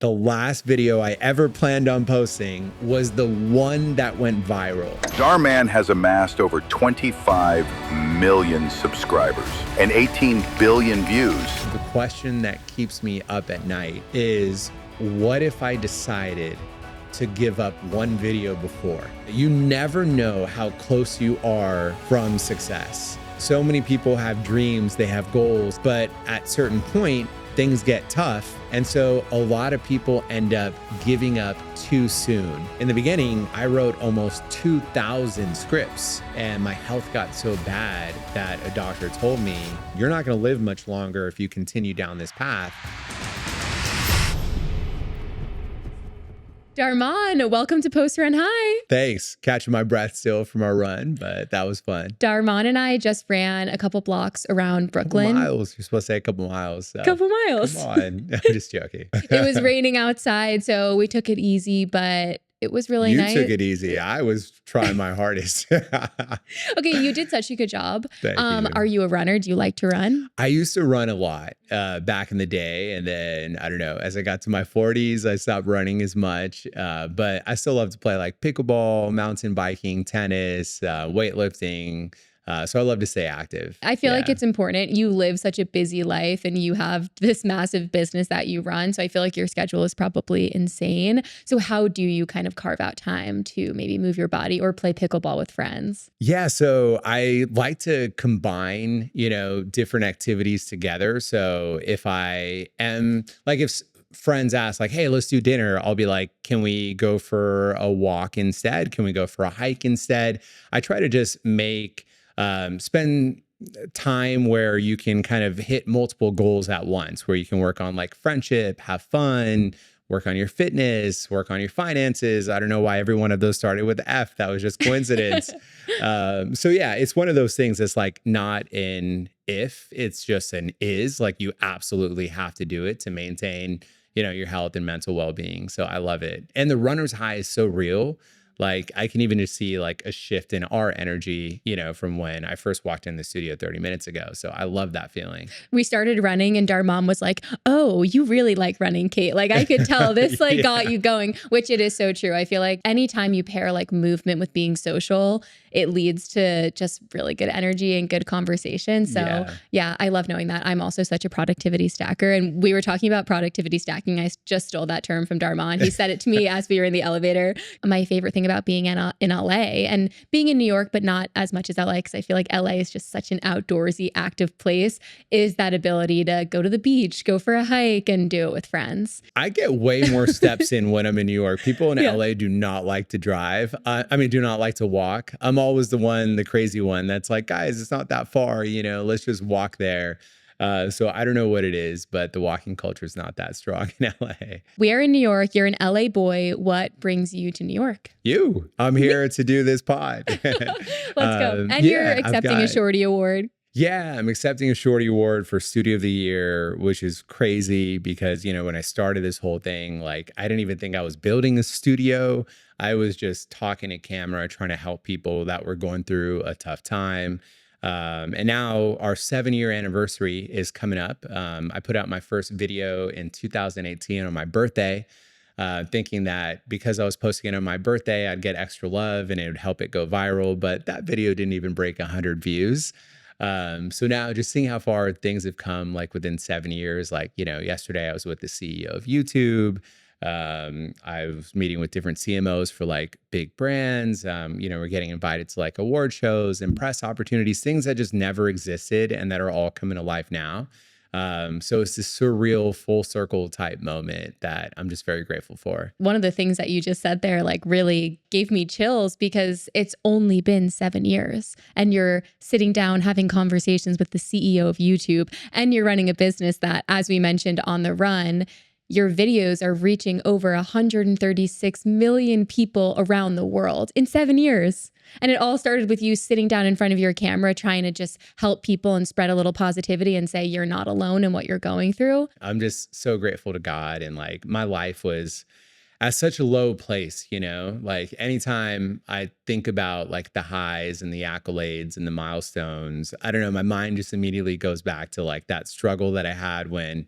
The last video I ever planned on posting was the one that went viral. Dhar Mann has amassed over 25 million subscribers and 18 billion views. The question that keeps me up at night is, what if I decided to give up one video before? You never know how close you are from success. So many people have dreams, they have goals, but at a certain point, things get tough. And so a lot of people end up giving up too soon. In the beginning, I wrote almost 2,000 scripts and my health got so bad that a doctor told me, you're not gonna live much longer if you continue down this path. Dhar Mann, welcome to Post Run High. Thanks. Catching my breath still from our run, but that was fun. Dhar Mann and I just ran a couple blocks around Brooklyn. Couple miles. You're supposed to say a couple miles. So. Couple miles. Come on. I'm just joking. It was raining outside, so we took it easy, but it was really nice. You took it easy. I was trying my hardest. Okay, you did such a good job. Thank you. Are you a runner? Do you like to run? I used to run a lot back in the day. And then, I don't know, as I got to my 40s, I stopped running as much. But I still love to play like pickleball, mountain biking, tennis, weightlifting. So I love to stay active. I feel like it's important. You live such a busy life and you have this massive business that you run. So I feel like your schedule is probably insane. So how do you kind of carve out time to maybe move your body or play pickleball with friends? Yeah, so I like to combine, different activities together. So if I am like, if friends ask like, hey, let's do dinner, I'll be like, can we go for a walk instead? Can we go for a hike instead? I try to just spend time where you can kind of hit multiple goals at once, where you can work on like friendship, have fun, work on your fitness, work on your finances. I don't know why every one of those started with F. That was just coincidence. So yeah, it's one of those things that's like not an if, it's just an is. Like you absolutely have to do it to maintain, your health and mental well-being. So I love it. And the runner's high is so real. Like I can even just see like a shift in our energy, from when I first walked in the studio 30 minutes ago. So I love that feeling. We started running and Dhar Mann was like, oh, you really like running, Kate. Like I could tell this got you going, which it is so true. I feel like anytime you pair like movement with being social, it leads to just really good energy and good conversation. So yeah, I love knowing that. I'm also such a productivity stacker. And we were talking about productivity stacking. I just stole that term from Dhar Mann. He said it to me as we were in the elevator. My favorite thing about being in LA and being in New York, but not as much as LA, because I feel like LA is just such an outdoorsy, active place, is that ability to go to the beach, go for a hike and do it with friends. I get way more steps in when I'm in New York. People in LA do not like to drive. Do not like to walk. I'm always the crazy one that's like, guys, it's not that far, let's just walk there. So I don't know what it is, but the walking culture is not that strong in LA. We are in New York. You're an LA boy. What brings you to New York? I'm here to do this pod. Let's go. And you're accepting a Shorty Award. Yeah, I'm accepting a Shorty Award for Studio of the Year, which is crazy because, when I started this whole thing, like I didn't even think I was building a studio. I was just talking to camera, trying to help people that were going through a tough time. And now our 7-year anniversary is coming up. I put out my first video in 2018 on my birthday, thinking that because I was posting it on my birthday, I'd get extra love and it would help it go viral. But that video didn't even break 100 views. So now just seeing how far things have come, like within 7 years, like, yesterday I was with the CEO of YouTube. I was meeting with different CMOs for like big brands. We're getting invited to like award shows and press opportunities, things that just never existed and that are all coming to life now. So it's this surreal full circle type moment that I'm just very grateful for. One of the things that you just said there, like really gave me chills because it's only been 7 years and you're sitting down having conversations with the CEO of YouTube and you're running a business that, as we mentioned on the run, your videos are reaching over 136 million people around the world in 7 years. And it all started with you sitting down in front of your camera, trying to just help people and spread a little positivity and say you're not alone in what you're going through. I'm just so grateful to God. And like my life was at such a low place, like anytime I think about like the highs and the accolades and the milestones, I don't know, my mind just immediately goes back to like that struggle that I had when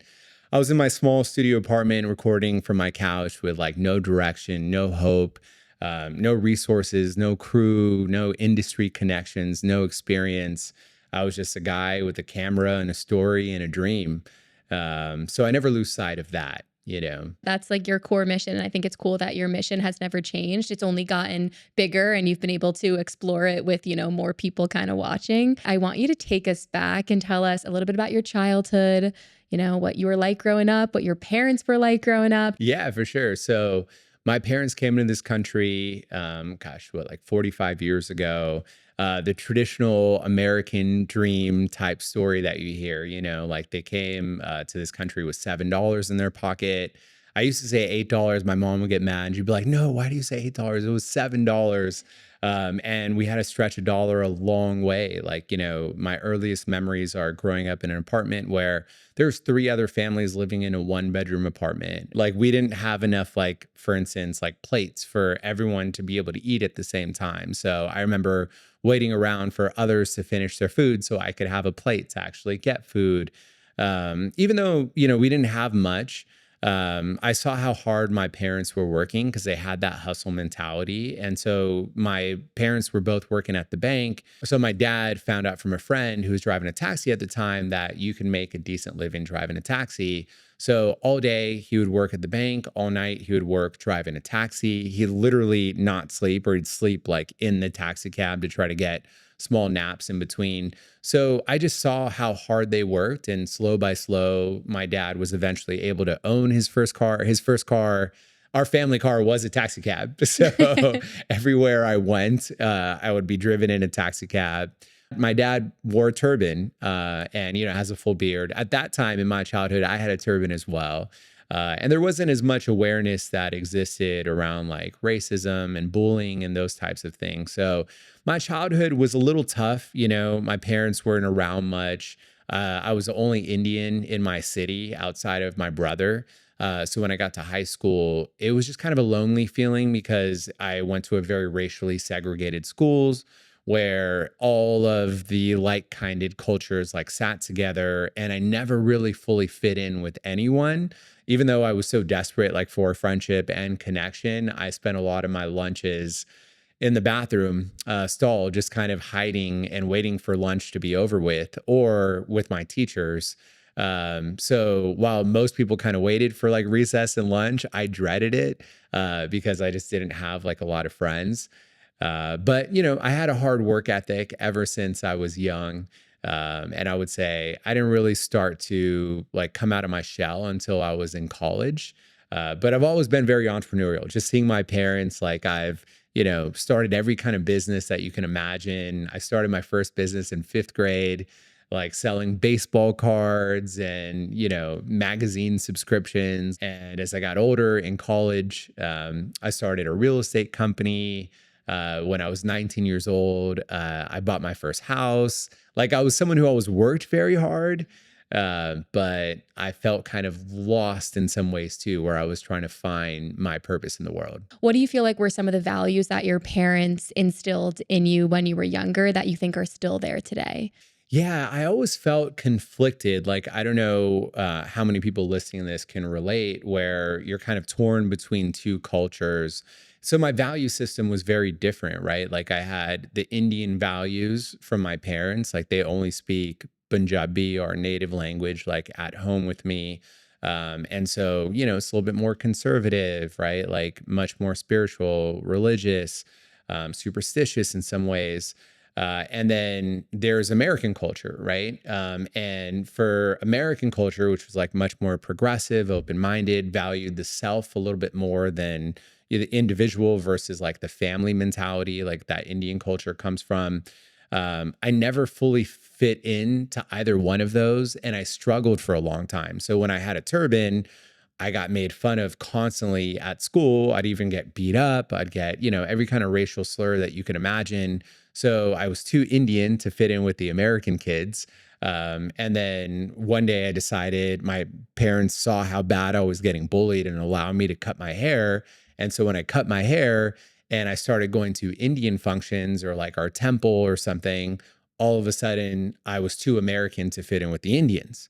I was in my small studio apartment recording from my couch with like no direction, no hope, no resources, no crew, no industry connections, no experience. I was just a guy with a camera and a story and a dream. So I never lose sight of that, you know. That's like your core mission. And I think it's cool that your mission has never changed. It's only gotten bigger and you've been able to explore it with, more people kind of watching. I want you to take us back and tell us a little bit about your childhood, what you were like growing up, what your parents were like growing up. Yeah, for sure. So my parents came into this country, like 45 years ago. The traditional American dream type story that you hear, like they came to this country with $7 in their pocket. I used to say $8. My mom would get mad and she'd be like, no, why do you say $8? It was $7. And we had to stretch a dollar a long way. Like, my earliest memories are growing up in an apartment where there's 3 other families living in a 1-bedroom apartment. Like we didn't have enough, like, for instance, like plates for everyone to be able to eat at the same time. So I remember waiting around for others to finish their food so I could have a plate to actually get food. Even though, we didn't have much, I saw how hard my parents were working because they had that hustle mentality. And so my parents were both working at the bank. So my dad found out from a friend who was driving a taxi at the time that you can make a decent living driving a taxi. So all day he would work at the bank, all night he would work driving a taxi. He'd literally not sleep, or he'd sleep like in the taxi cab to try to get small naps in between. So I just saw how hard they worked, and slow by slow, my dad was eventually able to own his first car. His first car, our family car, was a taxi cab. So everywhere I went, I would be driven in a taxi cab. My dad wore a turban and, has a full beard. At that time in my childhood, I had a turban as well. And there wasn't as much awareness that existed around like racism and bullying and those types of things. So my childhood was a little tough. My parents weren't around much. I was the only Indian in my city outside of my brother. So when I got to high school, it was just kind of a lonely feeling because I went to a very racially segregated schools where all of the like-kinded cultures like sat together, and I never really fully fit in with anyone. Even though I was so desperate like for friendship and connection, I spent a lot of my lunches in the bathroom stall, just kind of hiding and waiting for lunch to be over with, or with my teachers. So while most people kind of waited for like recess and lunch, I dreaded it because I just didn't have like a lot of friends. But I had a hard work ethic ever since I was young. And I would say I didn't really start to like come out of my shell until I was in college. But I've always been very entrepreneurial. Just seeing my parents, like I've, started every kind of business that you can imagine. I started my first business in 5th grade, like selling baseball cards and, magazine subscriptions. And as I got older in college, I started a real estate company. When I was 19 years old, I bought my first house. Like I was someone who always worked very hard, but I felt kind of lost in some ways too, where I was trying to find my purpose in the world. What do you feel like were some of the values that your parents instilled in you when you were younger that you think are still there today? Yeah, I always felt conflicted. Like, I don't know how many people listening to this can relate, where you're kind of torn between 2 cultures. So my value system was very different, right? Like I had the Indian values from my parents, like they only speak Punjabi, our native language, like at home with me. And so, it's a little bit more conservative, right? Like much more spiritual, religious, superstitious in some ways. And then there's American culture, right? And for American culture, which was like much more progressive, open-minded, valued the self a little bit more than the individual versus like the family mentality, like that Indian culture comes from. I never fully fit into either one of those, and I struggled for a long time. So when I had a turban, I got made fun of constantly at school. I'd even get beat up. I'd get, every kind of racial slur that you can imagine. So I was too Indian to fit in with the American kids. And then one day I decided, my parents saw how bad I was getting bullied and allowed me to cut my hair. And so when I cut my hair and I started going to Indian functions or like our temple or something, all of a sudden I was too American to fit in with the Indians.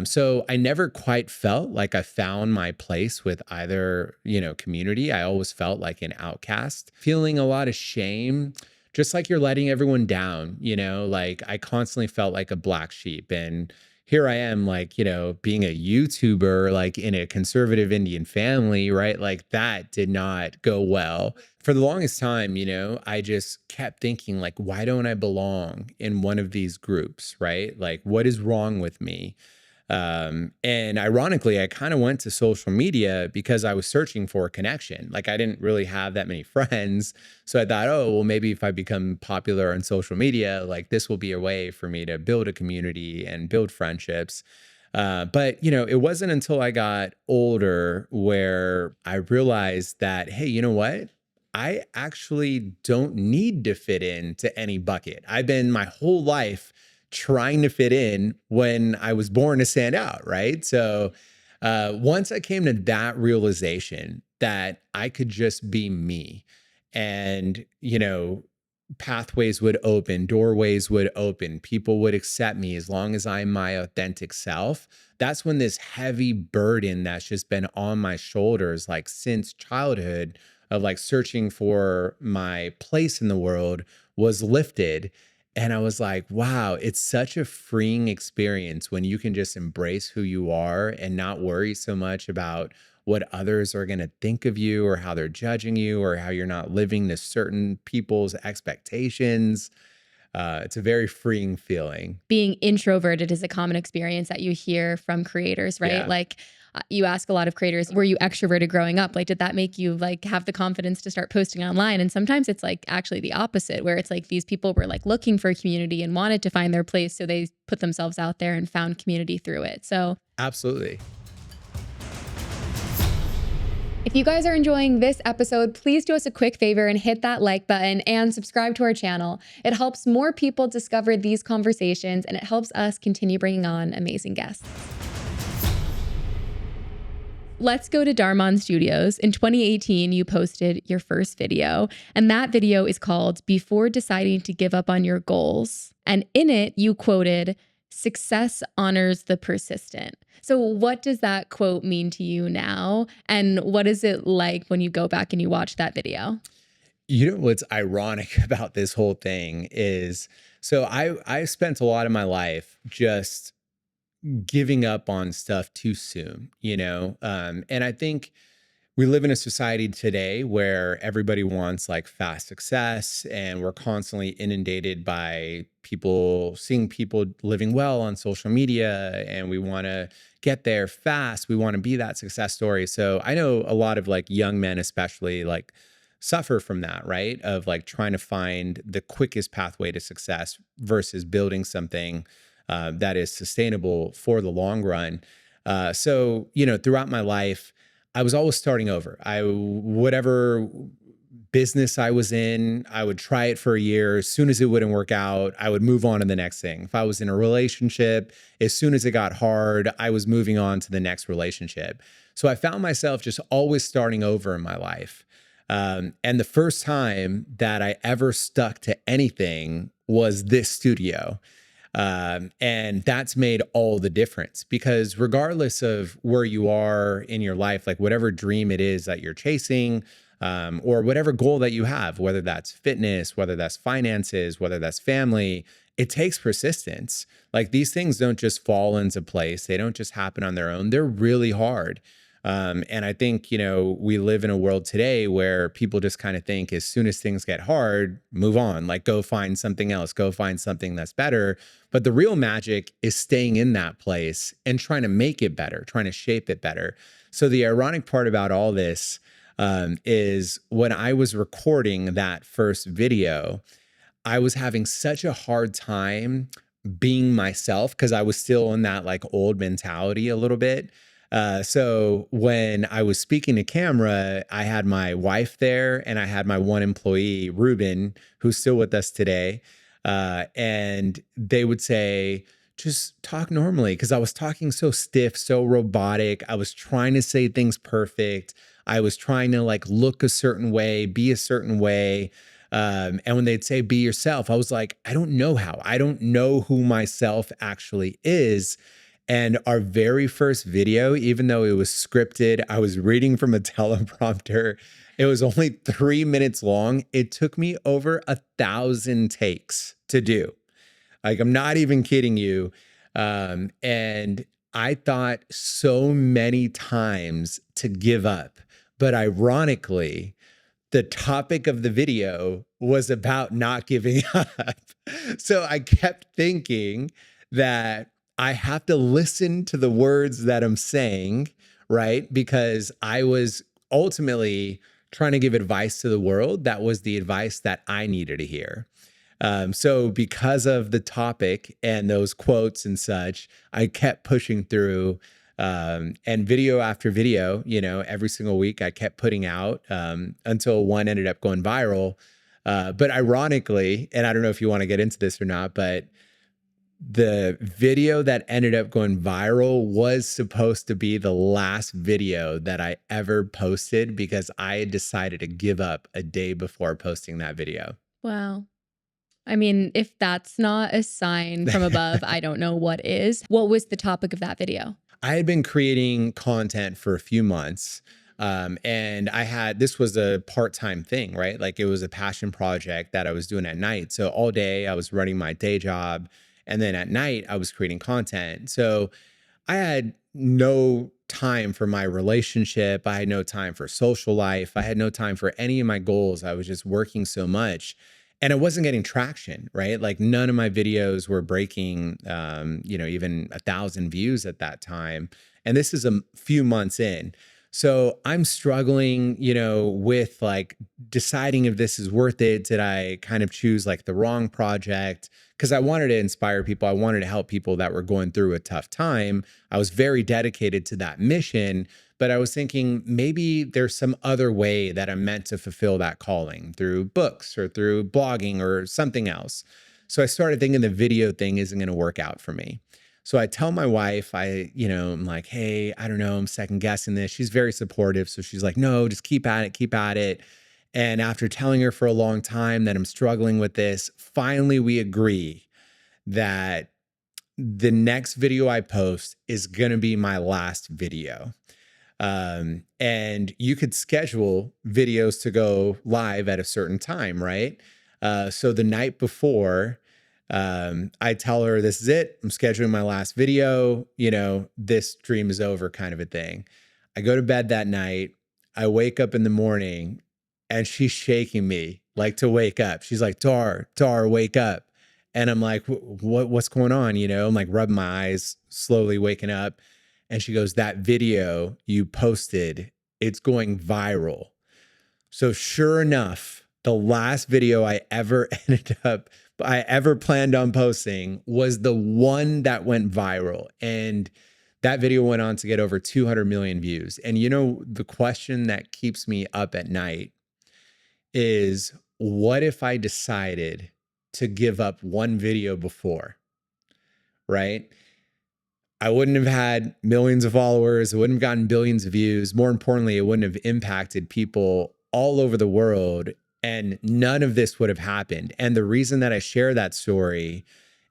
So I never quite felt like I found my place with either, community. I always felt like an outcast, feeling a lot of shame, just like you're letting everyone down, like I constantly felt like a black sheep. And here I am, like, being a YouTuber, like in a conservative Indian family, right? Like that did not go well. For the longest time, I just kept thinking, like, why don't I belong in one of these groups, right? Like, what is wrong with me? And ironically, I kind of went to social media because I was searching for a connection. Like I didn't really have that many friends. So I thought, oh, well, maybe if I become popular on social media, like this will be a way for me to build a community and build friendships. But it wasn't until I got older where I realized that, hey, you know what? I actually don't need to fit into any bucket. I've been my whole life trying to fit in when I was born to stand out, right? So once I came to that realization that I could just be me and, pathways would open, doorways would open, people would accept me as long as I'm my authentic self. That's when this heavy burden that's just been on my shoulders, like since childhood, of like searching for my place in the world was lifted. And I was like, wow, it's such a freeing experience when you can just embrace who you are and not worry so much about what others are going to think of you or how they're judging you or how you're not living to certain people's expectations. It's a very freeing feeling. Being introverted is a common experience that you hear from creators, right? Yeah. Like you ask a lot of creators, were you extroverted growing up? Like, did that make you like have the confidence to start posting online? And sometimes it's like actually the opposite, where it's like these people were like looking for a community and wanted to find their place. So they put themselves out there and found community through it. So Absolutely. if you guys are enjoying this episode, please do us a quick favor and hit that like button and subscribe to our channel. It helps more people discover these conversations and it helps us continue bringing on amazing guests. Let's go to Dhar Mann Studios. In 2018, you posted your first video, and that video is called Before Deciding to Give Up on Your Goals. And in it, you quoted, "Success honors the persistent." So what does that quote mean to you now? And what is it like when you go back and you watch that video? What's ironic about this whole thing is, so I spent a lot of my life just giving up on stuff too soon, and I think we live in a society today where everybody wants like fast success, and we're constantly inundated by seeing people living well on social media, and we want to get there fast. We want to be that success story. So I know a lot of like young men, especially, like suffer from that, right? Of like trying to find the quickest pathway to success versus building something that is sustainable for the long run. So, throughout my life, I was always starting over. Whatever business I was in, I would try it for a year. As soon as it wouldn't work out, I would move on to the next thing. If I was in a relationship, as soon as it got hard, I was moving on to the next relationship. So I found myself just always starting over in my life. And the first time that I ever stuck to anything was this studio. And that's made all the difference, because regardless of where you are in your life, like whatever dream it is that you're chasing, or whatever goal that you have, whether that's fitness, whether that's finances, whether that's family, it takes persistence. Like these things don't just fall into place. They don't just happen on their own. They're really hard. And I think, we live in a world today where people just kind of think as soon as things get hard, move on, like go find something else, go find something that's better. But the real magic is staying in that place and trying to make it better, trying to shape it better. So the ironic part about all this is when I was recording that first video, I was having such a hard time being myself because I was still in that like old mentality a little bit. So when I was speaking to camera, I had my wife there and I had my one employee, Ruben, who's still with us today. And they would say, just talk normally, because I was talking so stiff, so robotic. I was trying to say things perfect. I was trying to like look a certain way, be a certain way. And when they'd say, be yourself, I was like, I don't know how. I don't know who myself actually is. And our very first video, even though it was scripted, I was reading from a teleprompter. It was only 3 minutes long. It took me over 1,000 takes to do. Like, I'm not even kidding you. And I thought so many times to give up. But ironically, the topic of the video was about not giving up. So I kept thinking that I have to listen to the words that I'm saying, right? Because I was ultimately trying to give advice to the world. That was the advice that I needed to hear. So because of the topic and those quotes and such, I kept pushing through, and video after video, every single week I kept putting out, until one ended up going viral. But ironically, and I don't know if you want to get into this or not, but the video that ended up going viral was supposed to be the last video that I ever posted because I had decided to give up a day before posting that video. Wow. I mean, if that's not a sign from above, I don't know what is. What was the topic of that video? I had been creating content for a few months. And this was a part-time thing, right? Like, it was a passion project that I was doing at night. So all day I was running my day job. And then at night I was creating content. So I had no time for my relationship. I had no time for social life. I had no time for any of my goals. I was just working so much. And it wasn't getting traction, right? Like, none of my videos were breaking, even 1,000 views at that time. And this is a few months in. So I'm struggling, with like deciding if this is worth it. Did I kind of choose like the wrong project? Because I wanted to inspire people. I wanted to help people that were going through a tough time. I was very dedicated to that mission. But I was thinking maybe there's some other way that I'm meant to fulfill that calling, through books or through blogging or something else. So I started thinking the video thing isn't going to work out for me. So I tell my wife, I'm like, hey, I don't know, I'm second guessing this. She's very supportive. So she's like, no, just keep at it, keep at it. And after telling her for a long time that I'm struggling with this, finally we agree that the next video I post is going to be my last video. And you could schedule videos to go live at a certain time, right? So the night before, I tell her, this is it. I'm scheduling my last video. This dream is over, kind of a thing. I go to bed that night. I wake up in the morning and she's shaking me like to wake up. She's like, Dhar, wake up. And I'm like, what's going on? I'm like rubbing my eyes, slowly waking up. And she goes, that video you posted, it's going viral. So sure enough, the last video I ever planned on posting was the one that went viral. And that video went on to get over 200 million views. And the question that keeps me up at night is, what if I decided to give up one video before, right? I wouldn't have had millions of followers. I wouldn't have gotten billions of views. More importantly, it wouldn't have impacted people all over the world. And none of this would have happened. And the reason that I share that story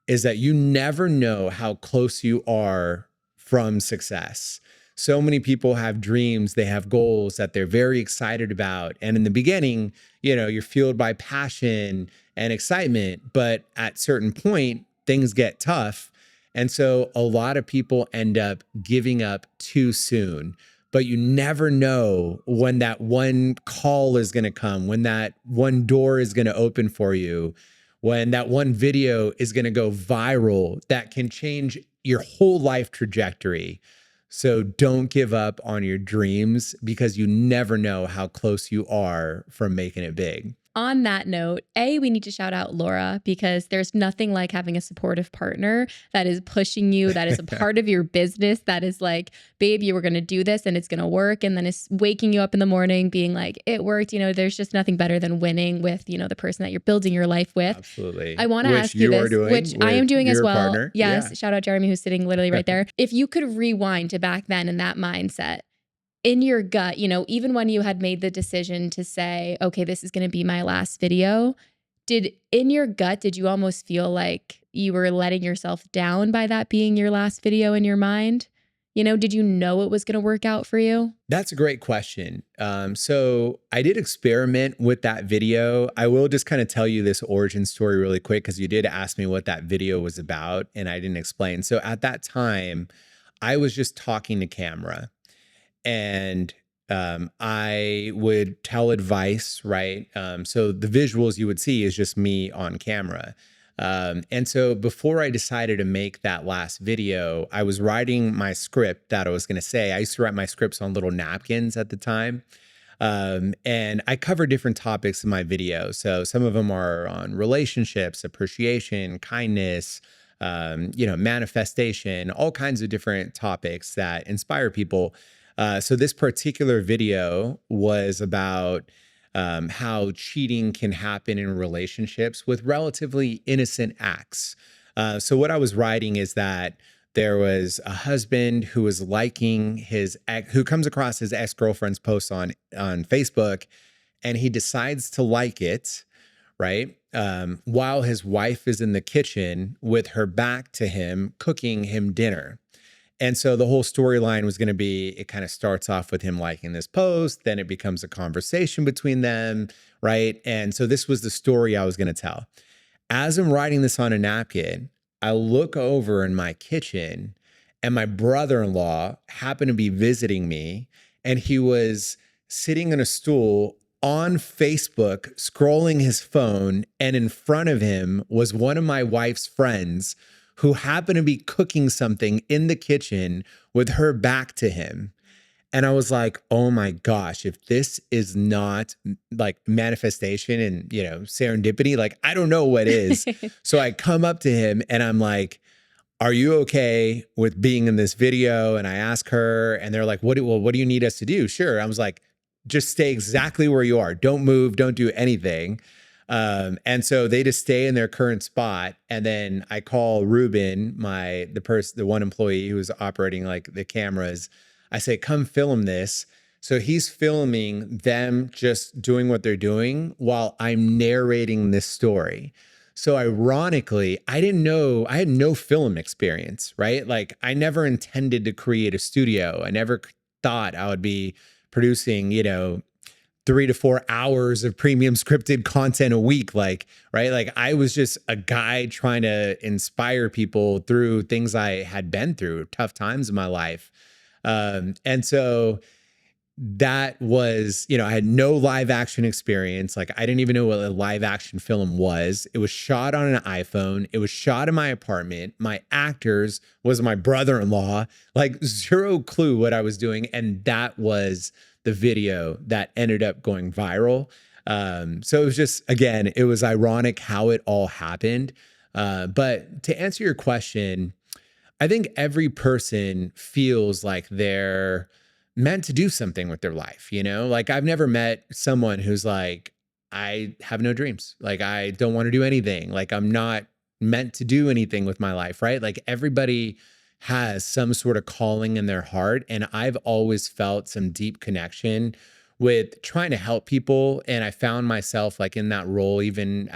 is that you never know how close you are from success. So many people have dreams, they have goals that they're very excited about. And in the beginning, you're fueled by passion and excitement. But at a certain point, things get tough. And so a lot of people end up giving up too soon. But you never know when that one call is going to come, when that one door is going to open for you, when that one video is going to go viral that can change your whole life trajectory. So don't give up on your dreams, because you never know how close you are from making it big. On that note, we need to shout out Laura, because there's nothing like having a supportive partner that is pushing you, that is a part of your business, that is like, babe, you were going to do this and it's going to work. And then it's waking you up in the morning being like, it worked. There's just nothing better than winning with, the person that you're building your life with. Absolutely. I want to ask you this, which I am doing as well. Partner. Yes. Yeah. Shout out Jeremy, who's sitting literally right there. If you could rewind to back then in that mindset, in your gut, even when you had made the decision to say, okay, this is going to be my last video, did you almost feel like, you were letting yourself down by that being your last video in your mind? You know, did you know it was going to work out for you? That's a great question. So I did experiment with that video. I will just kind of tell you this origin story really quick because you did ask me what that video was about and I didn't explain. So at that time, I was just talking to camera and I would tell advice, right? So the visuals you would see is just me on camera. And so before I decided to make that last video, I was writing my script that I was going to say. I used to write my scripts on little napkins at the time. And I cover different topics in my video. So some of them are on relationships, appreciation, kindness, manifestation, all kinds of different topics that inspire people. So this particular video was about how cheating can happen in relationships with relatively innocent acts. So what I was writing is that there was a husband who was liking who comes across his ex-girlfriend's post on Facebook, and he decides to like it, right? While his wife is in the kitchen with her back to him, cooking him dinner. And so the whole storyline was going to be, it kind of starts off with him liking this post, then it becomes a conversation between them, right? And so this was the story I was going to tell. As I'm writing this on a napkin, I look over in my kitchen and my brother-in-law happened to be visiting me, and he was sitting on a stool on Facebook, scrolling his phone, and in front of him was one of my wife's friends who happened to be cooking something in the kitchen with her back to him. And I was like, oh my gosh, if this is not like manifestation and, serendipity, like, I don't know what is. So I come up to him and I'm like, are you okay with being in this video? And I ask her and they're like, what do you need us to do? Sure. I was like, just stay exactly where you are. Don't move. Don't do anything. And so they just stay in their current spot. And then I call Ruben, the one employee who was operating like the cameras. I say, come film this. So he's filming them just doing what they're doing while I'm narrating this story. So ironically, I didn't know, I had no film experience, right? Like I never intended to create a studio. I never thought I would be producing, 3 to 4 hours of premium scripted content a week. Like, right. Like I was just a guy trying to inspire people through things I had been through, tough times in my life. And so that was, I had no live action experience. Like I didn't even know what a live action film was. It was shot on an iPhone. It was shot in my apartment. My actors was my brother-in-law, like zero clue what I was doing. And that was the video that ended up going viral. So it was just, again, it was ironic how it all happened. But to answer your question, I think every person feels like they're meant to do something with their life, Like I've never met someone who's like, I have no dreams. Like I don't want to do anything. Like I'm not meant to do anything with my life, right? Like everybody has some sort of calling in their heart. And I've always felt some deep connection with trying to help people. And I found myself like in that role, even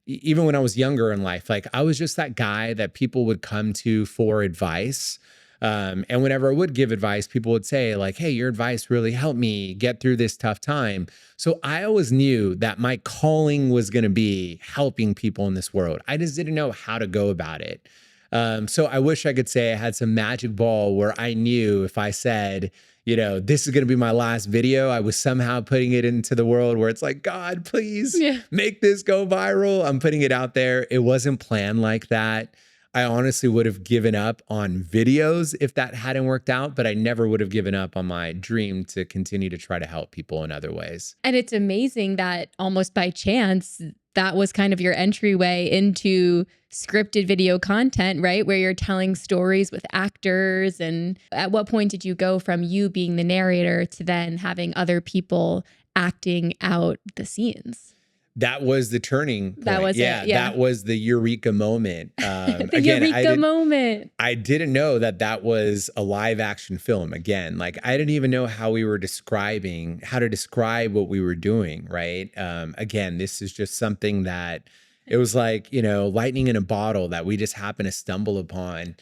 when I was younger in life, like I was just that guy that people would come to for advice. And whenever I would give advice, people would say like, hey, your advice really helped me get through this tough time. So I always knew that my calling was going to be helping people in this world. I just didn't know how to go about it. So I wish I could say I had some magic ball where I knew if I said, this is going to be my last video, I was somehow putting it into the world where it's like, God, please make this go viral. I'm putting it out there. It wasn't planned like that. I honestly would have given up on videos if that hadn't worked out, but I never would have given up on my dream to continue to try to help people in other ways. And it's amazing that almost by chance, that was kind of your entryway into scripted video content, right? Where you're telling stories with actors. And at what point did you go from you being the narrator to then having other people acting out the scenes? That was the turning point. That was it. Yeah. That was the eureka moment. Moment. I didn't know that was a live action film. Again, like I didn't even know how to describe what we were doing. Right. Again, this is just something that It was like, lightning in a bottle that we just happened to stumble upon.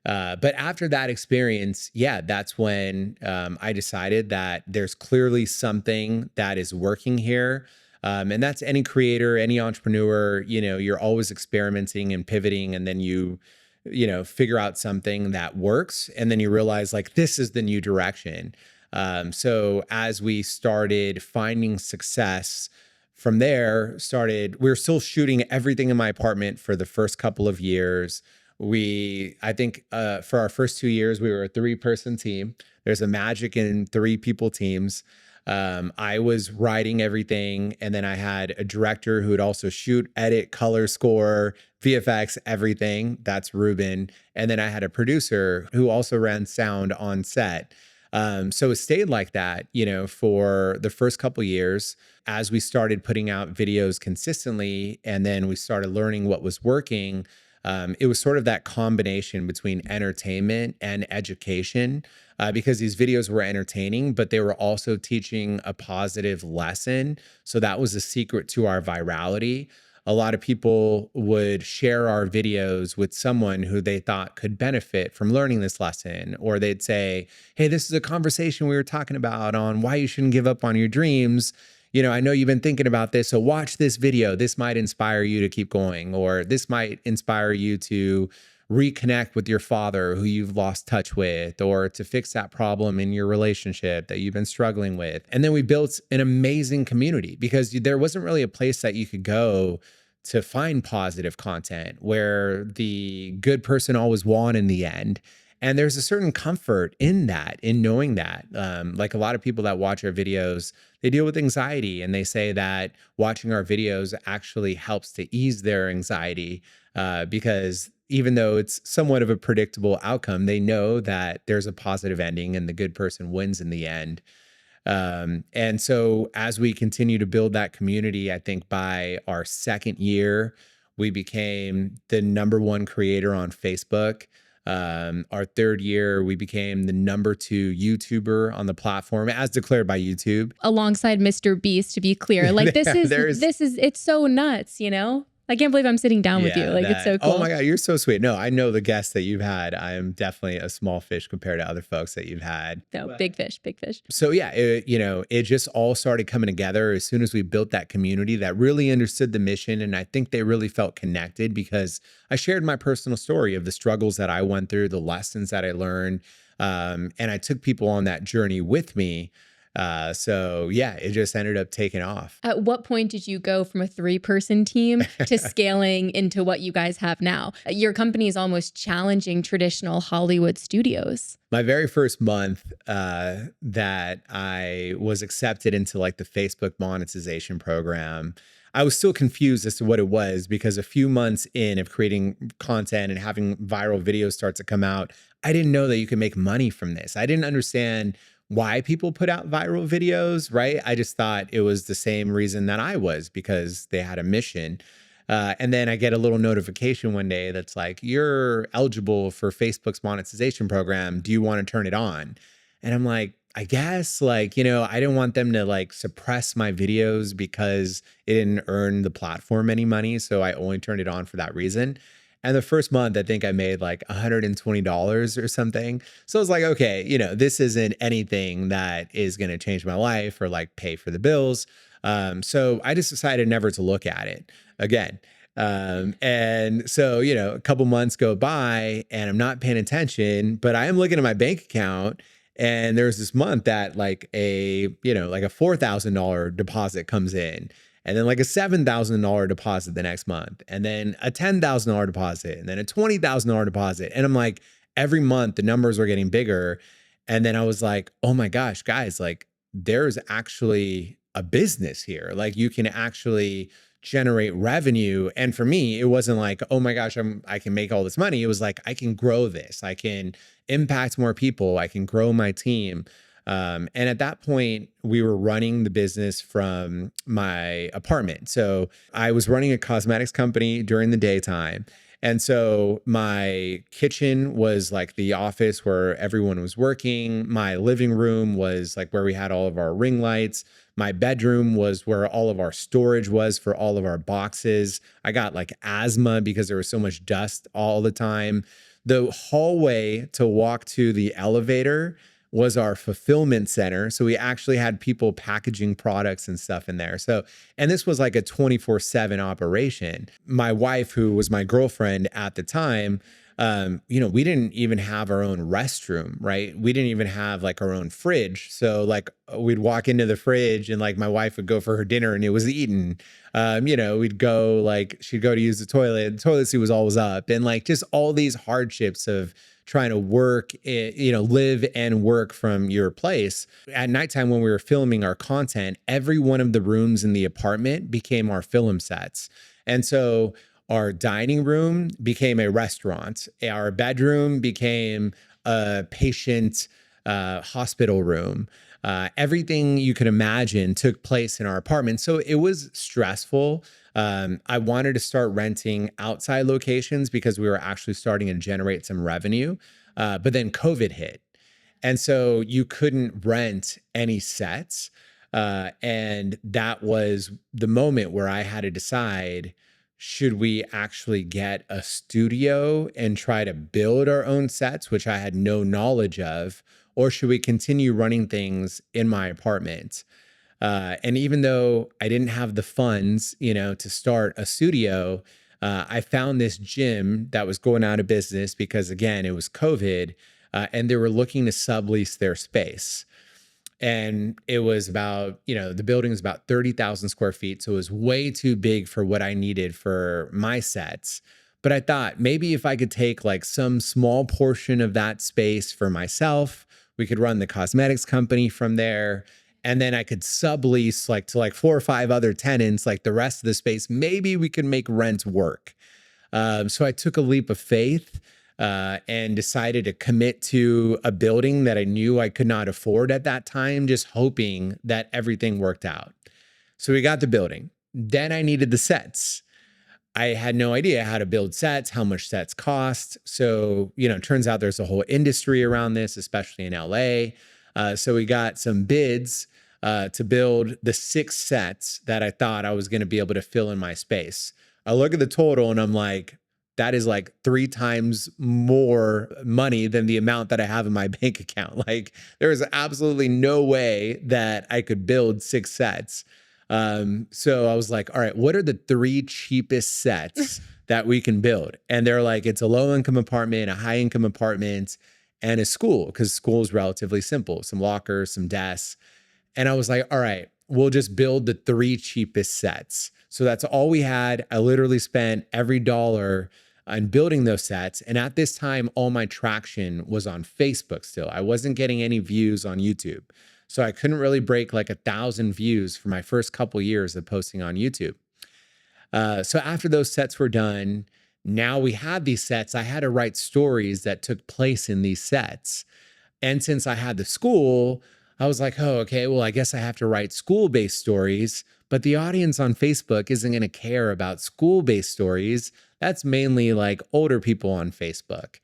But after that experience, yeah, that's when I decided that there's clearly something that is working here. And that's any creator, any entrepreneur, you're always experimenting and pivoting, and then figure out something that works. And then you realize like, this is the new direction. So as we started finding success from there, we were still shooting everything in my apartment for the first couple of years. I think for our first 2 years, we were a 3-person team. There's a magic in 3 people teams. I was writing everything, and then I had a director who would also shoot, edit, color, score, VFX, everything. That's Ruben. And then I had a producer who also ran sound on set. So it stayed like that, for the first couple years as we started putting out videos consistently, and then we started learning what was working. It was sort of that combination between entertainment and education, because these videos were entertaining, but they were also teaching a positive lesson. So that was the secret to our virality. A lot of people would share our videos with someone who they thought could benefit from learning this lesson. Or they'd say, hey, this is a conversation we were talking about on why you shouldn't give up on your dreams. I know you've been thinking about this, so watch this video. This might inspire you to keep going, or this might inspire you to reconnect with your father who you've lost touch with, or to fix that problem in your relationship that you've been struggling with. And then we built an amazing community because there wasn't really a place that you could go to find positive content where the good person always won in the end. And there's a certain comfort in that, in knowing that. Like a lot of people that watch our videos, they deal with anxiety, and they say that watching our videos actually helps to ease their anxiety because even though it's somewhat of a predictable outcome, they know that there's a positive ending and the good person wins in the end. And so as we continue to build that community, I think by our second year, we became the #1 creator on Facebook. Our third year, we became the #2 YouTuber on the platform, as declared by YouTube. Alongside Mr. Beast, to be clear. Like it's so nuts, I can't believe I'm sitting down with you. Like, it's so cool. Oh my God, you're so sweet. No, I know the guests that you've had. I am definitely a small fish compared to other folks that you've had. No, big fish, big fish. So yeah, it just all started coming together as soon as we built that community that really understood the mission. And I think they really felt connected because I shared my personal story of the struggles that I went through, the lessons that I learned. And I took people on that journey with me. So yeah, it just ended up taking off. At what point did you go from a 3-person team to scaling into what you guys have now? Your company is almost challenging traditional Hollywood studios. My very first month that I was accepted into like the Facebook monetization program, I was still confused as to what it was because a few months in of creating content and having viral videos start to come out, I didn't know that you could make money from this. I didn't understand why people put out viral videos, right? I just thought it was the same reason that I was, because they had a mission. And then I get a little notification one day that's like, you're eligible for Facebook's monetization program. Do you want to turn it on? And I'm like, I guess, I didn't want them to like suppress my videos because it didn't earn the platform any money. So I only turned it on for that reason. And the first month, I think I made like $120 or something. So I was like, okay, this isn't anything that is going to change my life or like pay for the bills. So I just decided never to look at it again. And so, a couple months go by and I'm not paying attention, but I am looking at my bank account. And there's this month that like a $4,000 deposit comes in. And then like a $7,000 deposit the next month, and then a $10,000 deposit, and then a $20,000 deposit. And I'm like, every month the numbers were getting bigger. And then I was like, oh my gosh, guys, like there's actually a business here. Like you can actually generate revenue. And for me, it wasn't like, oh my gosh, I can make all this money. It was like, I can grow this. I can impact more people. I can grow my team. And at that point, we were running the business from my apartment. So I was running a cosmetics company during the daytime. And so my kitchen was like the office where everyone was working. My living room was like where we had all of our ring lights. My bedroom was where all of our storage was for all of our boxes. I got like asthma because there was so much dust all the time. The hallway to walk to the elevator was our fulfillment center. So we actually had people packaging products and stuff in there. So, and this was like a 24/7 operation. My wife, who was my girlfriend at the time, we didn't even have our own restroom, right? We didn't even have like our own fridge. So like we'd walk into the fridge and like my wife would go for her dinner and it was eaten. We'd go like, she'd go to use the toilet. The toilet seat was always up, and like just all these hardships of trying to work, live and work from your place. At nighttime, when we were filming our content, every one of the rooms in the apartment became our film sets. And so our dining room became a restaurant. Our bedroom became a patient hospital room. Everything you could imagine took place in our apartment. So it was stressful. I wanted to start renting outside locations because we were actually starting to generate some revenue. But then COVID hit. And so you couldn't rent any sets. And that was the moment where I had to decide, should we actually get a studio and try to build our own sets, which I had no knowledge of, or should we continue running things in my apartment? And even though I didn't have the funds, to start a studio, I found this gym that was going out of business because, again, it was COVID, and they were looking to sublease their space. And it was about, the building was about 30,000 square feet. So it was way too big for what I needed for my sets. But I thought maybe if I could take like some small portion of that space for myself, we could run the cosmetics company from there. And then I could sublease like to like 4 or 5 other tenants, like the rest of the space. Maybe we could make rent work. So I took a leap of faith and decided to commit to a building that I knew I could not afford at that time, just hoping that everything worked out. So we got the building. Then I needed the sets. I had no idea how to build sets, how much sets cost. So, turns out there's a whole industry around this, especially in LA. So we got some bids to build the 6 sets that I thought I was going to be able to fill in my space. I look at the total and I'm like, that is like 3 times more money than the amount that I have in my bank account. Like there is absolutely no way that I could build 6 sets. So I was like, all right, what are the 3 cheapest sets that we can build? And they're like, it's a low income apartment, a high income apartment, and a school, because school is relatively simple, some lockers, some desks. And I was like, all right, we'll just build the 3 cheapest sets. So that's all we had. I literally spent every dollar on building those sets. And at this time, all my traction was on Facebook still. I wasn't getting any views on YouTube. So I couldn't really break like 1,000 views for my first couple years of posting on YouTube. So after those sets were done, now we had these sets. I had to write stories that took place in these sets. And since I had the school, I was like, oh, okay, well, I guess I have to write school-based stories, but the audience on Facebook isn't going to care about school-based stories. That's mainly like older people on Facebook.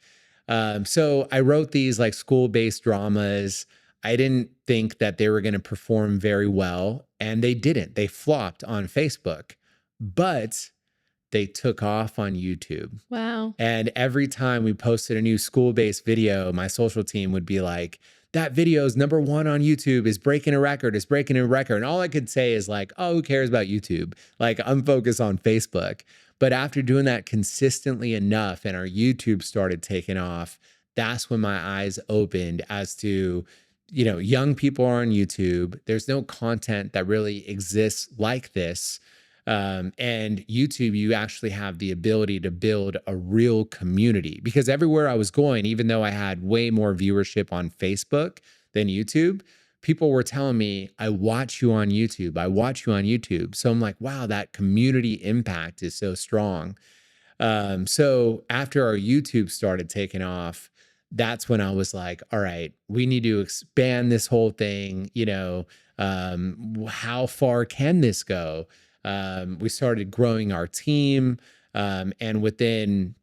So I wrote these like school-based dramas. I didn't think that they were going to perform very well, and they didn't. They flopped on Facebook, but they took off on YouTube. Wow. And every time we posted a new school-based video, my social team would be like, that video is #1 on YouTube, is breaking a record, is breaking a record. And all I could say is like, oh, who cares about YouTube? Like I'm focused on Facebook. But after doing that consistently enough and our YouTube started taking off, that's when my eyes opened as to, young people are on YouTube. There's no content that really exists like this. And YouTube, you actually have the ability to build a real community, because everywhere I was going, even though I had way more viewership on Facebook than YouTube, people were telling me, I watch you on YouTube. I watch you on YouTube. So I'm like, wow, that community impact is so strong. So after our YouTube started taking off, that's when I was like, all right, we need to expand this whole thing. How far can this go? We started growing our team. And within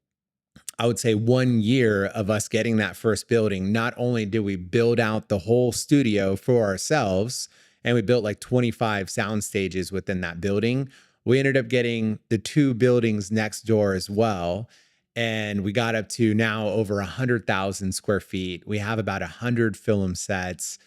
I would say 1 year of us getting that first building, not only did we build out the whole studio for ourselves, and we built like 25 sound stages within that building, we ended up getting the 2 buildings next door as well. And we got up to now over 100,000 square feet. We have about 100 film sets.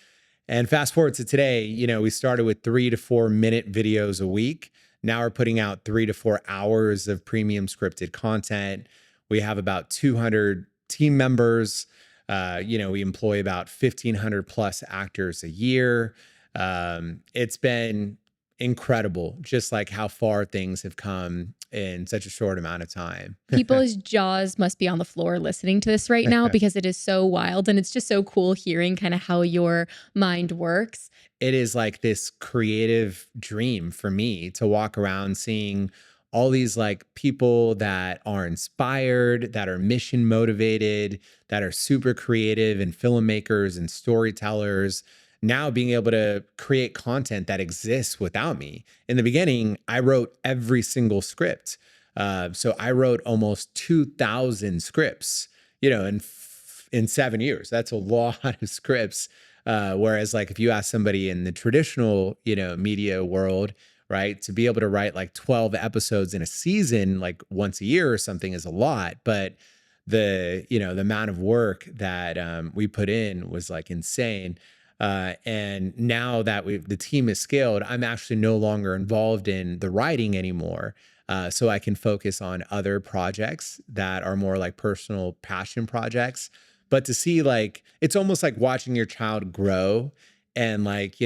And fast forward to today, we started with 3 to 4 minute videos a week. Now we're putting out 3 to 4 hours of premium scripted content. We have about 200 team members. We employ about 1,500 plus actors a year. It's been incredible, just like how far things have come in such a short amount of time. People's jaws must be on the floor listening to this right now because it is so wild, and it's just so cool hearing kind of how your mind works. It is like this creative dream for me to walk around seeing all these like people that are inspired, that are mission motivated, that are super creative and filmmakers and storytellers, now being able to create content that exists without me. In the beginning, I wrote every single script. So I wrote almost 2,000 scripts, in 7 years. That's a lot of scripts. Whereas like if you ask somebody in the traditional, media world, right, to be able to write like 12 episodes in a season, like once a year or something is a lot. But the amount of work that we put in was like insane. And now that the team is scaled, I'm actually no longer involved in the writing anymore. So I can focus on other projects that are more like personal passion projects. But to see like, it's almost like watching your child grow and like,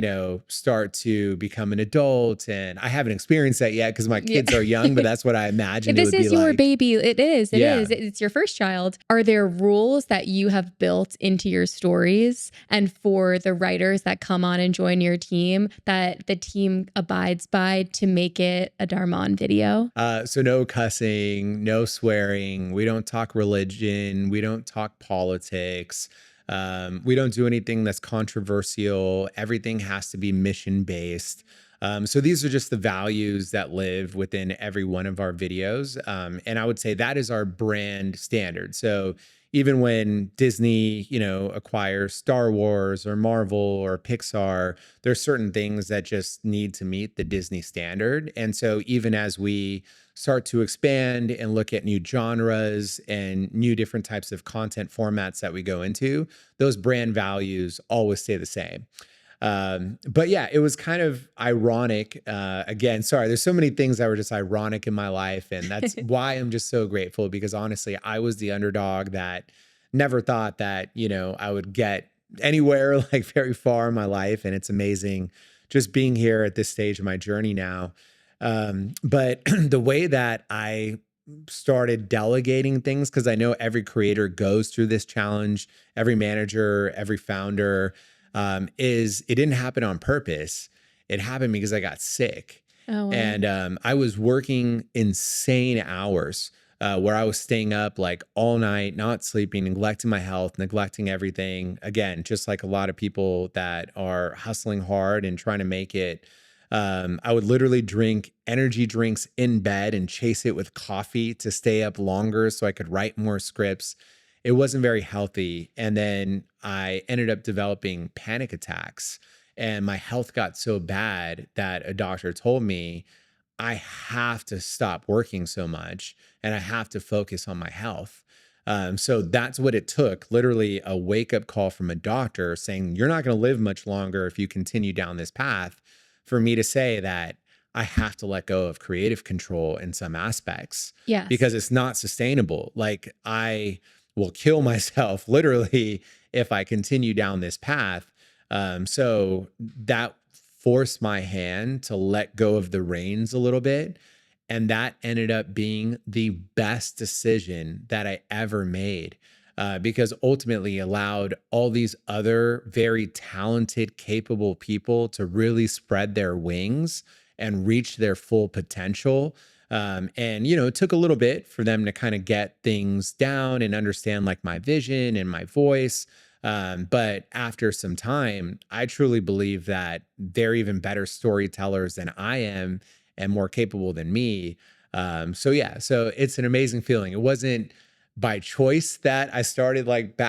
start to become an adult. And I haven't experienced that yet because my kids are young, but that's what I imagine it would be like. This is your baby. It is. Yeah. It's your first child. Are there rules that you have built into your stories and for the writers that come on and join your team that the team abides by to make it a Dhar Mann video? So no cussing, no swearing. We don't talk religion. We don't talk politics. We don't do anything that's controversial. Everything has to be mission based. So these are just the values that live within every one of our videos. And I would say that is our brand standard. So even when Disney, acquires Star Wars or Marvel or Pixar, there's certain things that just need to meet the Disney standard. And so even as we start to expand and look at new genres and new different types of content formats that we go into, those brand values always stay the same. But yeah, it was kind of ironic. Again, sorry, there's so many things that were just ironic in my life. And that's why I'm just so grateful, because honestly, I was the underdog that never thought that, I would get anywhere like very far in my life. And it's amazing just being here at this stage of my journey now. But the way that I started delegating things, because I know every creator goes through this challenge, every manager, every founder, is it didn't happen on purpose. It happened because I got sick. Oh, wow. And I was working insane hours where I was staying up like all night, not sleeping, neglecting my health, neglecting everything. Again, just like a lot of people that are hustling hard and trying to make it. I would literally drink energy drinks in bed and chase it with coffee to stay up longer so I could write more scripts. It wasn't very healthy. And then I ended up developing panic attacks, and my health got so bad that a doctor told me I have to stop working so much and I have to focus on my health. So that's what it took. Literally a wake-up call from a doctor saying, you're not going to live much longer if you continue down this path, for me to say that I have to let go of creative control in some aspects. Yes. Because it's not sustainable. Like I will kill myself literally if I continue down this path. So that forced my hand to let go of the reins a little bit. And that ended up being the best decision that I ever made, because ultimately allowed all these other very talented, capable people to really spread their wings and reach their full potential. And, it took a little bit for them to kind of get things down and understand like my vision and my voice. But after some time, I truly believe that they're even better storytellers than I am and more capable than me. So it's an amazing feeling. It wasn't by choice that I started like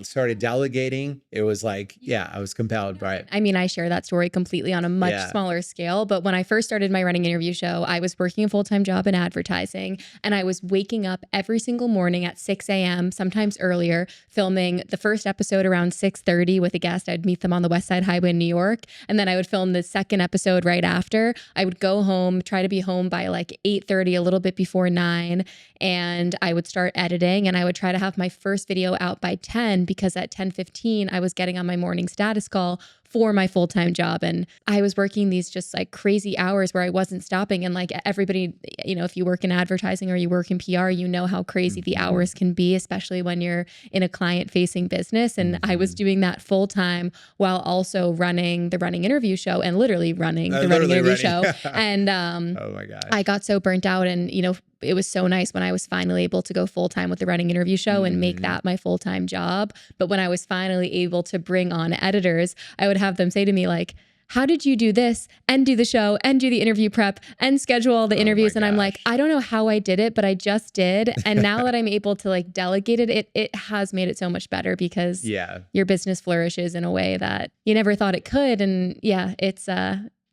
started delegating. It was like, yeah, I was compelled by it. I mean, I share that story completely on a much smaller scale. But when I first started my running interview show, I was working a full-time job in advertising, and I was waking up every single morning at 6 a.m., sometimes earlier, filming the first episode around 6:30 with a guest. I'd meet them on the West Side Highway in New York. And then I would film the second episode right after. I would go home, try to be home by like 8:30, a little bit before 9. And I would start editing, and I would try to have my first video out by 10, because at 10:15 I was getting on my morning status call for my full-time job. And I was working these just like crazy hours where I wasn't stopping. And like everybody, you know, if you work in advertising or you work in PR, you know how crazy the hours can be, especially when you're in a client-facing business. And I was doing that full-time while also running the running interview show, and literally running the running interview show. And oh my gosh, I got so burnt out. And, you know, it was so nice when I was finally able to go full-time with the running interview show and make that my full-time job. But when I was finally able to bring on editors, I would have them say to me like, how did you do this and do the show and do the interview prep and schedule all the interviews? And I'm like, I don't know how I did it, but I just did. And now that I'm able to like delegate it, it has made it so much better, because your business flourishes in a way that you never thought it could. And yeah, it's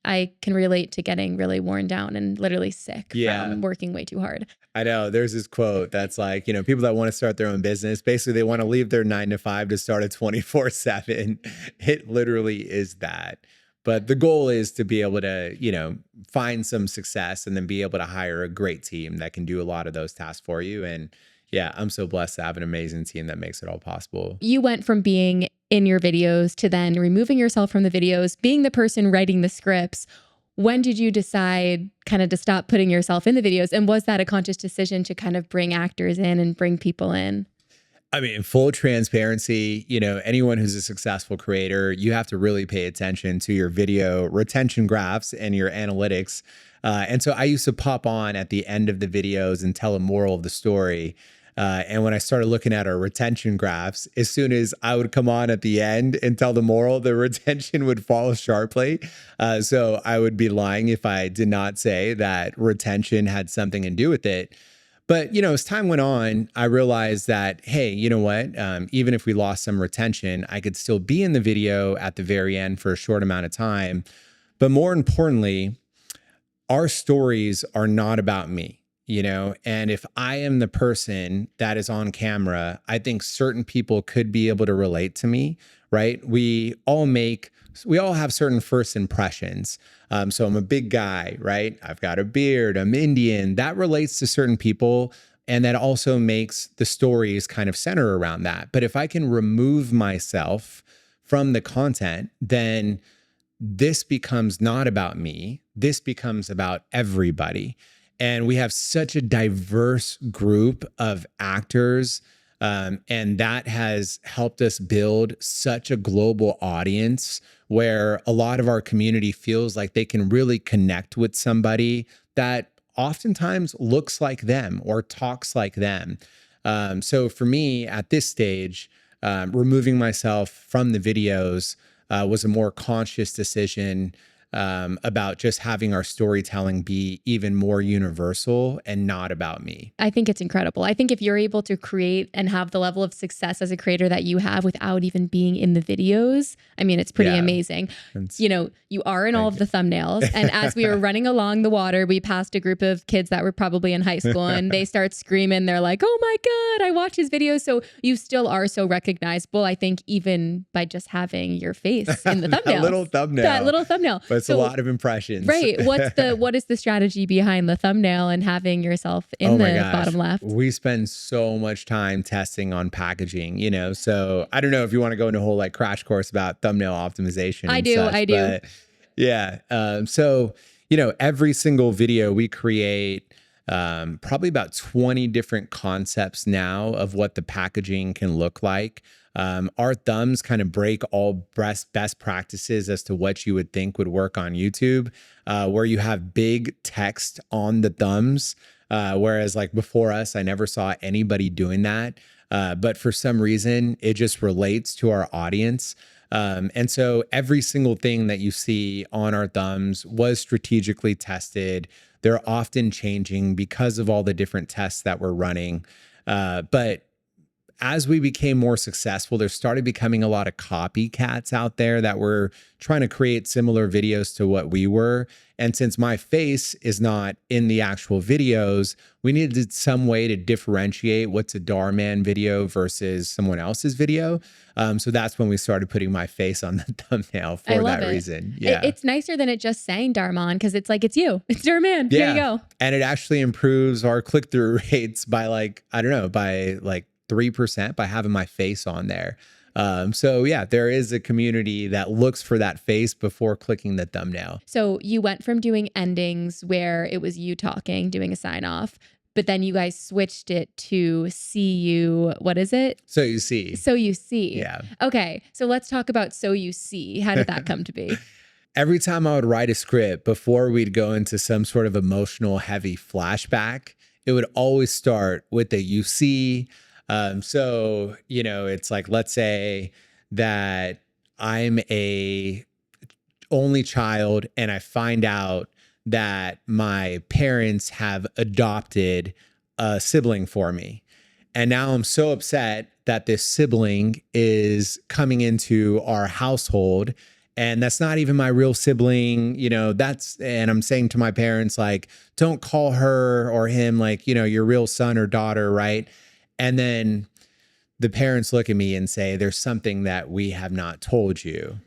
I can relate to getting really worn down and literally sick from working way too hard. I know there's this quote that's like, you know, people that want to start their own business, basically they want to leave their 9 to 5 to start a 24/7. It literally is that. But the goal is to be able to, you know, find some success and then be able to hire a great team that can do a lot of those tasks for you. And yeah, I'm so blessed to have an amazing team that makes it all possible. You went from being in your videos to then removing yourself from the videos, being the person writing the scripts. When did you decide kind of to stop putting yourself in the videos? And was that a conscious decision to kind of bring actors in and bring people in? I mean, full transparency, you know, anyone who's a successful creator, you have to really pay attention to your video retention graphs and your analytics. And so I used to pop on at the end of the videos and tell a moral of the story. And when I started looking at our retention graphs, as soon as I would come on at the end and tell the moral, the retention would fall sharply. So I would be lying if I did not say that retention had something to do with it. But, you know, as time went on, I realized that, hey, you know what? Even if we lost some retention, I could still be in the video at the very end for a short amount of time. But more importantly, our stories are not about me. You know, and if I am the person that is on camera, I think certain people could be able to relate to me, right? We all have certain first impressions. So I'm a big guy, right? I've got a beard, I'm Indian. That relates to certain people. And that also makes the stories kind of center around that. But if I can remove myself from the content, then this becomes not about me. This becomes about everybody. And we have such a diverse group of actors, and that has helped us build such a global audience where a lot of our community feels like they can really connect with somebody that oftentimes looks like them or talks like them. So for me at this stage, removing myself from the videos was a more conscious decision about just having our storytelling be even more universal and not about me. I think it's incredible. I think if you're able to create and have the level of success as a creator that you have without even being in the videos, I mean, it's pretty amazing. You know, you are in all of the thumbnails. And as we were running along the water, we passed a group of kids that were probably in high school, and they start screaming. They're like, oh my God, I watch his videos. So you still are so recognizable, I think, even by just having your face in the thumbnail. That little thumbnail. But it's a lot of impressions. Right. What is the strategy behind the thumbnail and having yourself in the bottom left? We spend so much time testing on packaging, you know, so I don't know if you want to go into a whole like crash course about thumbnail optimization. I do. But yeah. So, you know, every single video we create, probably about 20 different concepts now of what the packaging can look like. Our thumbs kind of break all best practices as to what you would think would work on YouTube, where you have big text on the thumbs. Whereas like before us, I never saw anybody doing that. But for some reason, it just relates to our audience. And so every single thing that you see on our thumbs was strategically tested. They're often changing because of all the different tests that we're running. But as we became more successful, there started becoming a lot of copycats out there that were trying to create similar videos to what we were. And since my face is not in the actual videos, we needed some way to differentiate what's a Dhar Mann video versus someone else's video. So that's when we started putting my face on the thumbnail for that reason. Yeah. It's nicer than it just saying Dhar Mann, because it's like, it's you. It's Dhar Mann. Yeah. Here you go. And it actually improves our click-through rates by like, I don't know, by like 3% by having my face on there. So yeah, there is a community that looks for that face before clicking the thumbnail. So you went from doing endings where it was you talking, doing a sign off, but then you guys switched it to see you. What is it? So you see. So you see. Yeah. Okay. So let's talk about so you see. How did that come to be? Every time I would write a script before we'd go into some sort of emotional heavy flashback, it would always start with the you see. So, you know, it's like, let's say that I'm a only child and I find out that my parents have adopted a sibling for me. And now I'm so upset that this sibling is coming into our household, and that's not even my real sibling, you know, and I'm saying to my parents, like, don't call her or him like, you know, your real son or daughter, right? And then the parents look at me and say, there's something that we have not told you.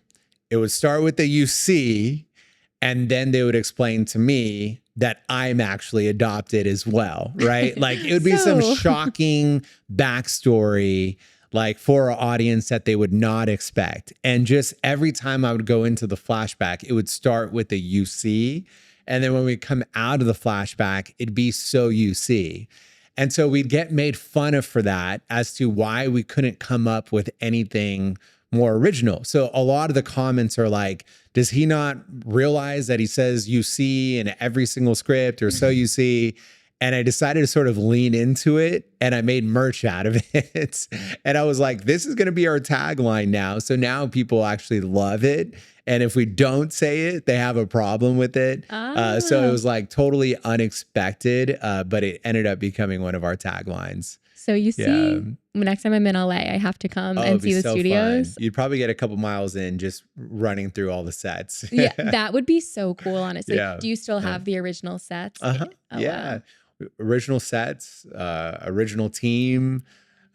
It would start with the you see, and then they would explain to me that I'm actually adopted as well, right? Like it would be some shocking backstory, like for our audience that they would not expect. And just every time I would go into the flashback, it would start with the you see. And then when we come out of the flashback, it'd be so you see. And so we'd get made fun of for that as to why we couldn't come up with anything more original. So a lot of the comments are like, does he not realize that he says you see in every single script or so you see? And I decided to sort of lean into it, and I made merch out of it. And I was like, this is going to be our tagline now. So now people actually love it. And if we don't say it, they have a problem with it. So it was like totally unexpected, but it ended up becoming one of our taglines. So you see, next time I'm in LA, I have to come and see the studios. Fun. You'd probably get a couple miles in just running through all the sets. Yeah, that would be so cool, honestly. Yeah. Do you still have the original sets? Oh, yeah. Wow. Original sets, original team,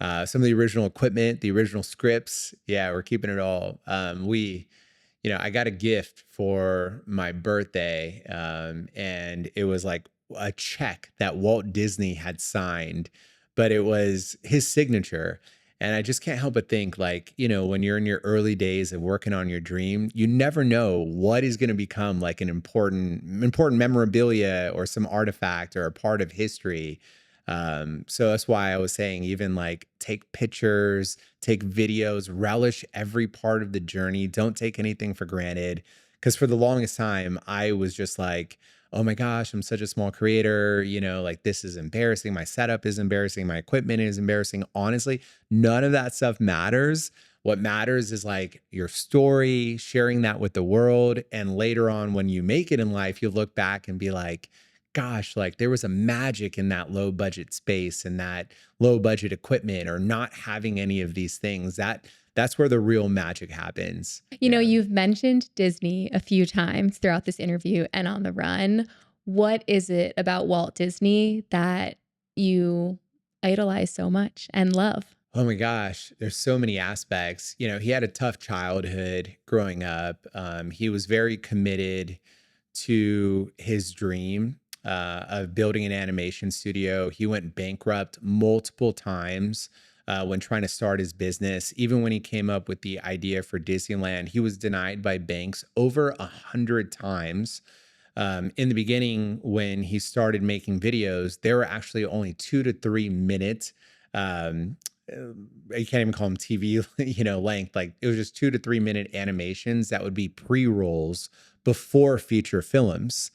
some of the original equipment, the original scripts. Yeah, we're keeping it all. I got a gift for my birthday, and it was like a check that Walt Disney had signed, but it was his signature. And I just can't help but think, like, you know, when you're in your early days of working on your dream, you never know what is going to become like an important memorabilia or some artifact or a part of history. So that's why I was saying, even like take pictures, take videos, relish every part of the journey. Don't take anything for granted. Because for the longest time, I was just like, oh my gosh, I'm such a small creator. You know, like this is embarrassing. My setup is embarrassing. My equipment is embarrassing. Honestly, none of that stuff matters. What matters is like your story, sharing that with the world. And later on, when you make it in life, you'll look back and be like, gosh, like there was a magic in that low budget space and that low budget equipment, or not having any of these things. That's where the real magic happens. You know, you've mentioned Disney a few times throughout this interview and on the run. What is it about Walt Disney that you idolize so much and love? Oh my gosh, there's so many aspects. You know, he had a tough childhood growing up. He was very committed to his dream of building an animation studio. He went bankrupt multiple times when trying to start his business. Even when he came up with the idea for Disneyland, he was denied by banks over 100 times. In the beginning, when he started making videos, they were actually only 2 to 3 minutes. You can't even call them TV, length. Like it was just 2 to 3 minute animations that would be pre-rolls before feature films.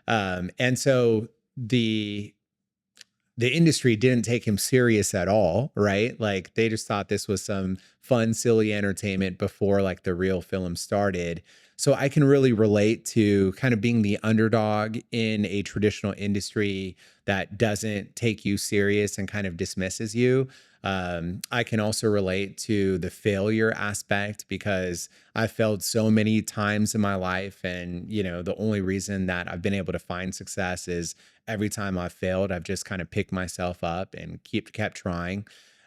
And so the industry didn't take him serious at all, right? Like they just thought this was some fun, silly entertainment before like the real film started. So I can really relate to kind of being the underdog in a traditional industry that doesn't take you serious and kind of dismisses you. I can also relate to the failure aspect because I failed so many times in my life. And, the only reason that I've been able to find success is every time I've failed, I've just kind of picked myself up and kept trying.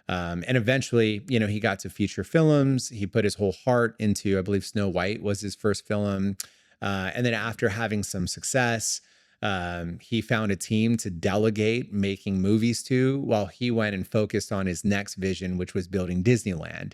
And eventually, he got to feature films. He put his whole heart into, I believe Snow White was his first film. And then after having some success, he found a team to delegate making movies to while he went and focused on his next vision, which was building Disneyland.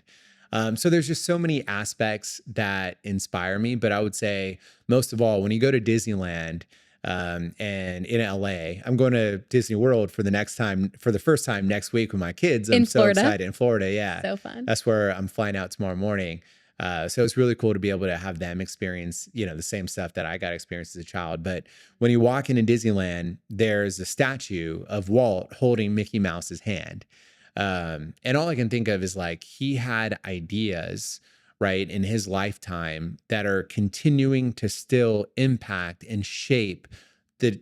So there's just so many aspects that inspire me. But I would say most of all, when you go to Disneyland, and in LA, I'm going to Disney World for the first time next week with my kids. I'm so excited in Florida. Yeah. So fun. That's where I'm flying out tomorrow morning. So it's really cool to be able to have them experience, the same stuff that I got experienced as a child. But when you walk into Disneyland, there's a statue of Walt holding Mickey Mouse's hand. And all I can think of is like, he had ideas, right, in his lifetime that are continuing to still impact and shape the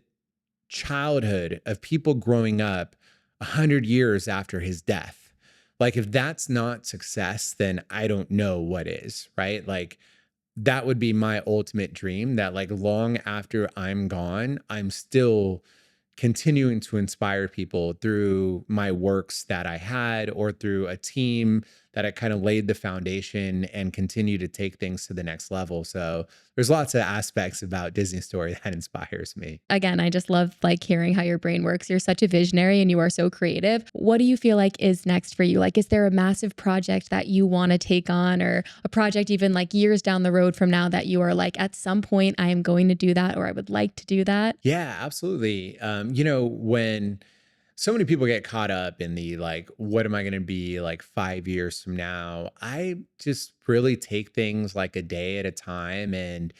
childhood of people growing up 100 years after his death. Like, if that's not success, then I don't know what is, right? Like, that would be my ultimate dream, that like long after I'm gone, I'm still continuing to inspire people through my works that I had or through a team that I kind of laid the foundation and continue to take things to the next level. So there's lots of aspects about Disney Story that inspires me. Again, I just love like hearing how your brain works. You're such a visionary and you are so creative. What do you feel like is next for you? Like, is there a massive project that you want to take on, or a project even like years down the road from now that you are like, at some point I am going to do that, or I would like to do that? Yeah, absolutely. When so many people get caught up in the like, what am I going to be like 5 years from now? I just really take things like a day at a time and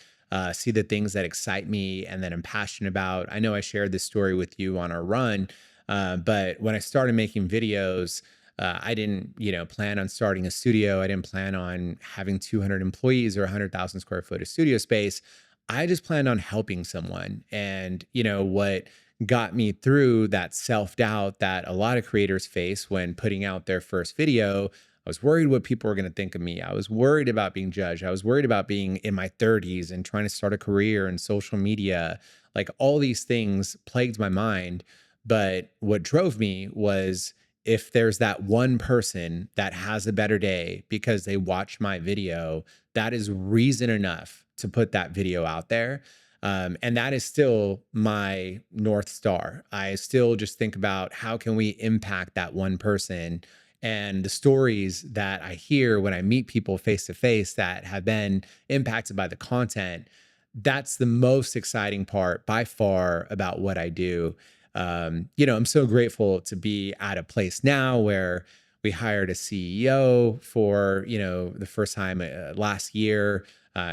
see the things that excite me and that I'm passionate about. I know I shared this story with you on our run, but when I started making videos, I didn't, plan on starting a studio. I didn't plan on having 200 employees or 100,000 square foot of studio space. I just planned on helping someone. And, what got me through that self-doubt that a lot of creators face when putting out their first video, I was worried what people were going to think of me. I was worried about being judged. I was worried about being in my 30s and trying to start a career in social media. Like, all these things plagued my mind. But what drove me was, if there's that one person that has a better day because they watch my video, that is reason enough to put that video out there. And that is still my North Star. I still just think about, how can we impact that one person? And the stories that I hear when I meet people face to face that have been impacted by the content, that's the most exciting part by far about what I do. I'm so grateful to be at a place now where we hired a CEO for, the first time last year.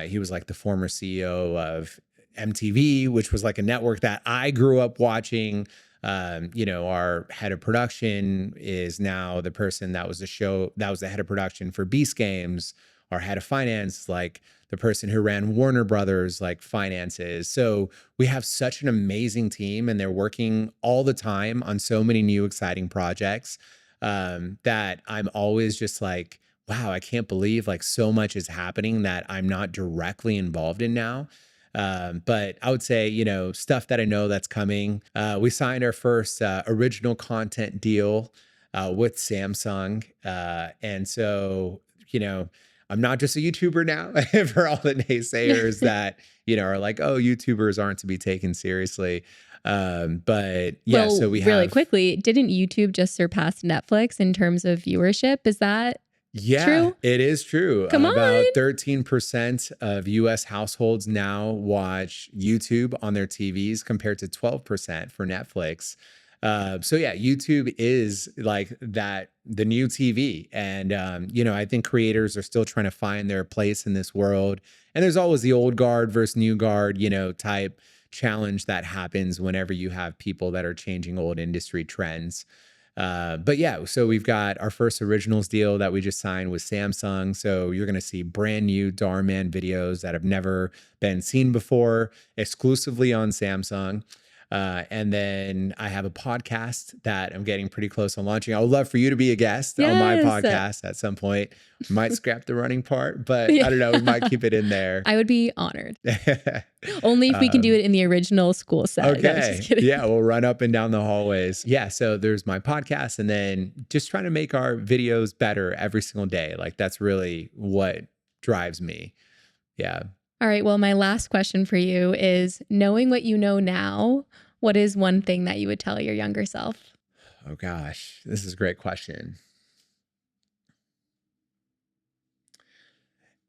He was like the former CEO of MTV, which was like a network that I grew up watching. Our head of production is now the person that was the head of production for Beast Games. Our head of finance, like the person who ran Warner Brothers, like finances. So we have such an amazing team, and they're working all the time on so many new exciting projects, that I'm always just like, wow, I can't believe like so much is happening that I'm not directly involved in now. But I would say, stuff that I know that's coming. We signed our first original content deal with Samsung. And so, I'm not just a YouTuber now for all the naysayers that, are like, oh, YouTubers aren't to be taken seriously. But yeah, well, so we really have quickly, didn't YouTube just surpass Netflix in terms of viewership? Is that true? It is true. Come About on. 13% of US households now watch YouTube on their TVs compared to 12% for Netflix. So yeah, YouTube is like that, the new TV. And, I think creators are still trying to find their place in this world. And there's always the old guard versus new guard, type challenge that happens whenever you have people that are changing old industry trends. But yeah, so we've got our first originals deal that we just signed with Samsung. So you're going to see brand new Dhar Mann videos that have never been seen before, exclusively on Samsung. And then I have a podcast that I'm getting pretty close on launching. I would love for you to be a guest on my Yes. podcast at some point. Might scrap the running part, but Yeah. I don't know. We might keep it in there. I would be honored. Only if we can do it in the original school set. No, I'm Okay. just kidding. Yeah, we'll run up and down the hallways. Yeah, so there's my podcast and then just trying to make our videos better every single day. Like that's really what drives me. Yeah. All right. Well, my last question for you is, knowing what you know now, what is one thing that you would tell your younger self? Oh gosh, this is a great question.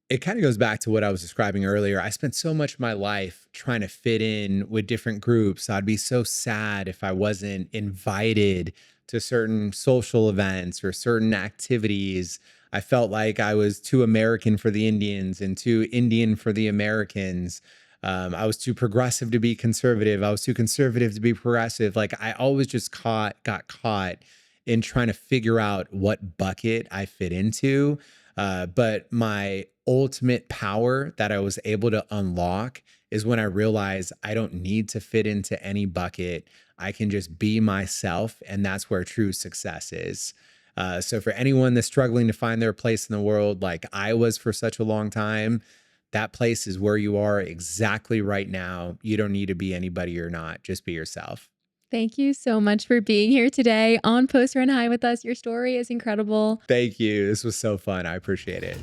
It kind of goes back to what I was describing earlier. I spent so much of my life trying to fit in with different groups. I'd be so sad if I wasn't invited to certain social events or certain activities. I felt like I was too American for the Indians and too Indian for the Americans. I was too progressive to be conservative. I was too conservative to be progressive. Like I always just got caught in trying to figure out what bucket I fit into. But my ultimate power that I was able to unlock is when I realized I don't need to fit into any bucket. I can just be myself, and that's where true success is. So for anyone that's struggling to find their place in the world, like I was for such a long time, that place is where you are exactly right now. You don't need to be anybody you're not. Just be yourself. Thank you so much for being here today on Post Run High with us. Your story is incredible. Thank you. This was so fun. I appreciate it.